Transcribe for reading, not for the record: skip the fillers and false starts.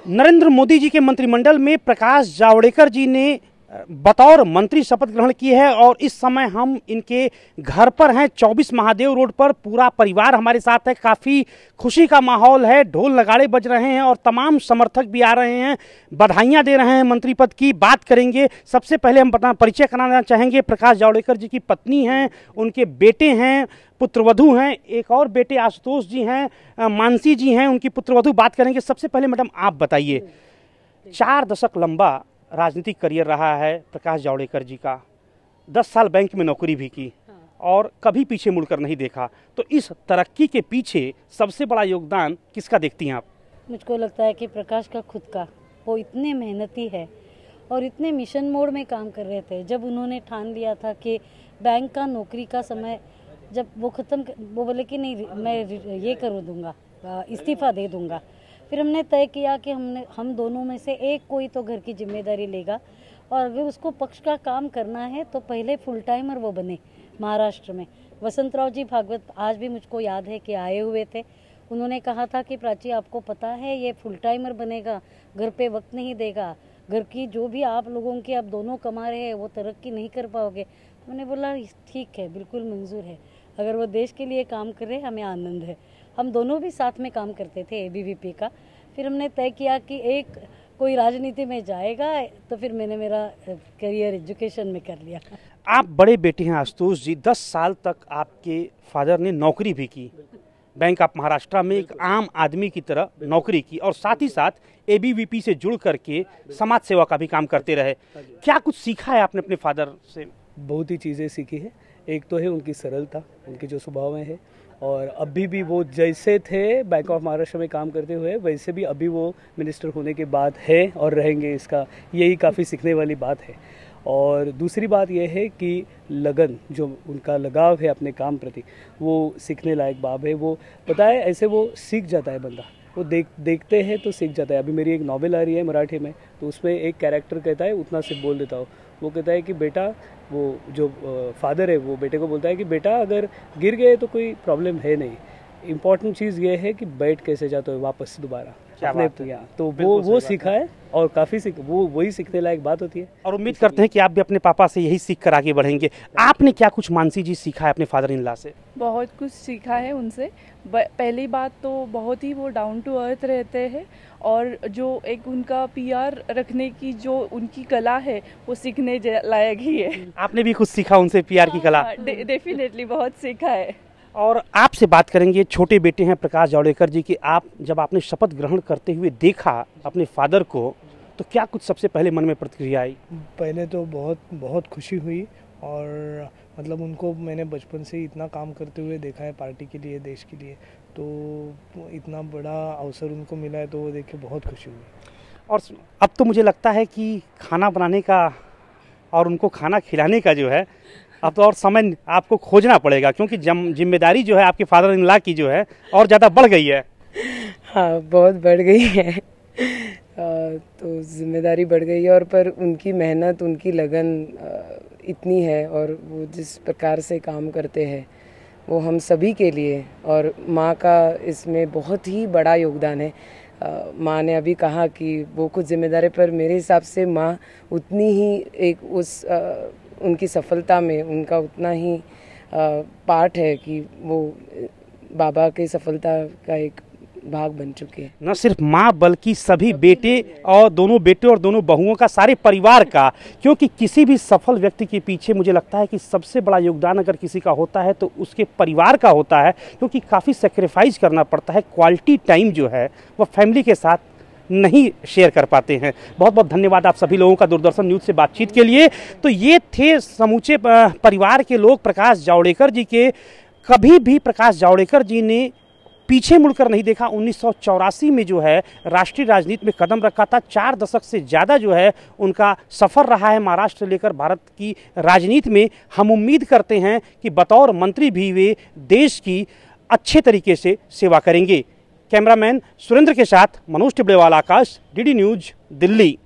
नरेंद्र मोदी जी के मंत्रिमंडल में प्रकाश जावड़ेकर जी ने बतौर मंत्री शपथ ग्रहण की है और इस समय हम इनके घर पर हैं। 24 महादेव रोड पर पूरा परिवार हमारे साथ है। काफ़ी खुशी का माहौल है, ढोल नगाड़े बज रहे हैं और तमाम समर्थक भी आ रहे हैं, बधाइयां दे रहे हैं मंत्री पद की। बात करेंगे, सबसे पहले हम परिचय कराना चाहेंगे। प्रकाश जावड़ेकर जी की पत्नी हैं, उनके बेटे हैं, पुत्रवधू हैं, एक और बेटे आशुतोष जी हैं, मानसी जी हैं, उनकी पुत्रवधू। बात करेंगे। सबसे पहले मैडम आप बताइए, 4 दशक लंबा राजनीतिक करियर रहा है प्रकाश जावड़ेकर जी का। 10 साल बैंक में नौकरी भी की और कभी पीछे मुड़कर नहीं देखा। तो इस तरक्की के पीछे सबसे बड़ा योगदान किसका देखती हैं आप? मुझको लगता है कि प्रकाश का खुद का, वो इतने मेहनती है और इतने मिशन मोड में काम कर रहे थे। जब उन्होंने ठान लिया था कि बैंक का नौकरी का समय जब वो ख़त्म, वो बोले कि नहीं मैं ये कर दूँगा, इस्तीफ़ा दे दूँगा। फिर हमने तय किया कि हम दोनों में से एक कोई तो घर की जिम्मेदारी लेगा और अगर उसको पक्ष का काम करना है तो पहले फुल टाइमर वो बने। महाराष्ट्र में वसंतराव जी भागवत आज भी मुझको याद है कि आए हुए थे। उन्होंने कहा था कि प्राची आपको पता है ये फुल टाइमर बनेगा, घर पे वक्त नहीं देगा, घर की जो भी आप लोगों की आप दोनों कमा रहे हैं वो तरक्की नहीं कर पाओगे। मैंने बोला ठीक है, बिल्कुल मंजूर है, अगर वो देश के लिए काम कर रहे हमें आनंद है। हम दोनों भी साथ में काम करते थे एबीवीपी का। फिर हमने तय किया कि एक कोई राजनीति में जाएगा, तो फिर मैंने मेरा करियर एजुकेशन में कर लिया। आप बड़े बेटे हैं आशुतोष जी, 10 साल तक आपके फादर ने नौकरी भी की बैंक ऑफ महाराष्ट्र में, एक आम आदमी की तरह नौकरी की और साथ ही साथ एबीवीपी से जुड़ करके समाज सेवा का भी काम करते रहे। क्या कुछ सीखा है आपने अपने फादर से? बहुत ही चीज़ें सीखी है। एक तो है उनकी सरलता, उनकी जो स्वभाव है, और अभी भी वो जैसे थे बैंक ऑफ महाराष्ट्र में काम करते हुए वैसे भी अभी वो मिनिस्टर होने के बाद है और रहेंगे। इसका यही काफ़ी सीखने वाली बात है। और दूसरी बात यह है कि लगन, जो उनका लगाव है अपने काम प्रति, वो सीखने लायक बात है। वो पता है ऐसे वो सीख जाता है बंदा, वो देखते हैं तो सीख जाता है। अभी मेरी एक नॉवेल आ रही है मराठी में, तो उसमें एक कैरेक्टर कहता है, उतना से बोल देता हूँ, वो कहता है कि बेटा, वो जो फादर है वो बेटे को बोलता है कि बेटा अगर गिर गए तो कोई प्रॉब्लम है नहीं, इम्पॉर्टेंट चीज़ ये है कि बैठ कैसे जाते हो वापस दोबारा अपने। तो वो सीखा है और काफ़ी वही सीखने लायक बात होती है। और उम्मीद करते हैं कि आप भी अपने पापा से यही सीख कर आगे बढ़ेंगे। आपने क्या कुछ मानसी जी सीखा है अपने फादर इन लॉ से? बहुत कुछ सीखा है उनसे। पहली बात तो बहुत ही वो डाउन टू अर्थ रहते हैं और जो एक उनका पीआर रखने की जो उनकी कला है वो सीखने लायक ही है। आपने भी कुछ सीखा उनसे पीआर की कला? डेफिनेटली बहुत सीखा है। और आपसे बात करेंगे, छोटे बेटे हैं प्रकाश जावड़ेकर जी की। जब आपने शपथ ग्रहण करते हुए देखा अपने फादर को, तो क्या कुछ सबसे पहले मन में प्रतिक्रिया आई? पहले तो बहुत खुशी हुई और मतलब उनको मैंने बचपन से इतना काम करते हुए देखा है पार्टी के लिए, देश के लिए, तो इतना बड़ा अवसर उनको मिला है तो वो देख के बहुत खुशी हुई। और अब तो मुझे लगता है कि खाना बनाने का और उनको खाना खिलाने का जो है, अब तो और समय आपको खोजना पड़ेगा, क्योंकि जिम्मेदारी जो है आपके फादर इन लॉ की जो है और ज़्यादा बढ़ गई है। हाँ, बहुत बढ़ गई है। तो जिम्मेदारी बढ़ गई है और पर उनकी मेहनत, उनकी लगन इतनी है और वो जिस प्रकार से काम करते हैं वो हम सभी के लिए, और माँ का इसमें बहुत ही बड़ा योगदान है। माँ ने अभी कहा कि वो कुछ जिम्मेदारी, पर मेरे हिसाब से माँ उतनी ही एक उनकी सफलता में उनका उतना ही पार्ट है कि वो बाबा की सफलता का एक भाग बन चुके हैं। न सिर्फ माँ बल्कि सभी बेटे और दोनों बेटे और दोनों बहुओं का, सारे परिवार का, क्योंकि किसी भी सफल व्यक्ति के पीछे मुझे लगता है कि सबसे बड़ा योगदान अगर किसी का होता है तो उसके परिवार का होता है, क्योंकि काफ़ी सेक्रीफाइस करना पड़ता है। क्वालिटी टाइम जो है वह फैमिली के साथ नहीं शेयर कर पाते हैं। बहुत बहुत धन्यवाद आप सभी लोगों का दूरदर्शन न्यूज़ से बातचीत के लिए। तो ये थे समूचे परिवार के लोग प्रकाश जावड़ेकर जी के। कभी भी प्रकाश जावड़ेकर जी ने पीछे मुड़कर नहीं देखा। 1984 में जो है राष्ट्रीय राजनीति में कदम रखा था। 4 दशक से ज़्यादा जो है उनका सफ़र रहा है महाराष्ट्र लेकर भारत की राजनीति में। हम उम्मीद करते हैं कि बतौर मंत्री भी वे देश की अच्छे तरीके से सेवा करेंगे। कैमरामैन सुरेंद्र के साथ मनोज टिबड़ेवाला, आकाश, डीडी न्यूज़, दिल्ली।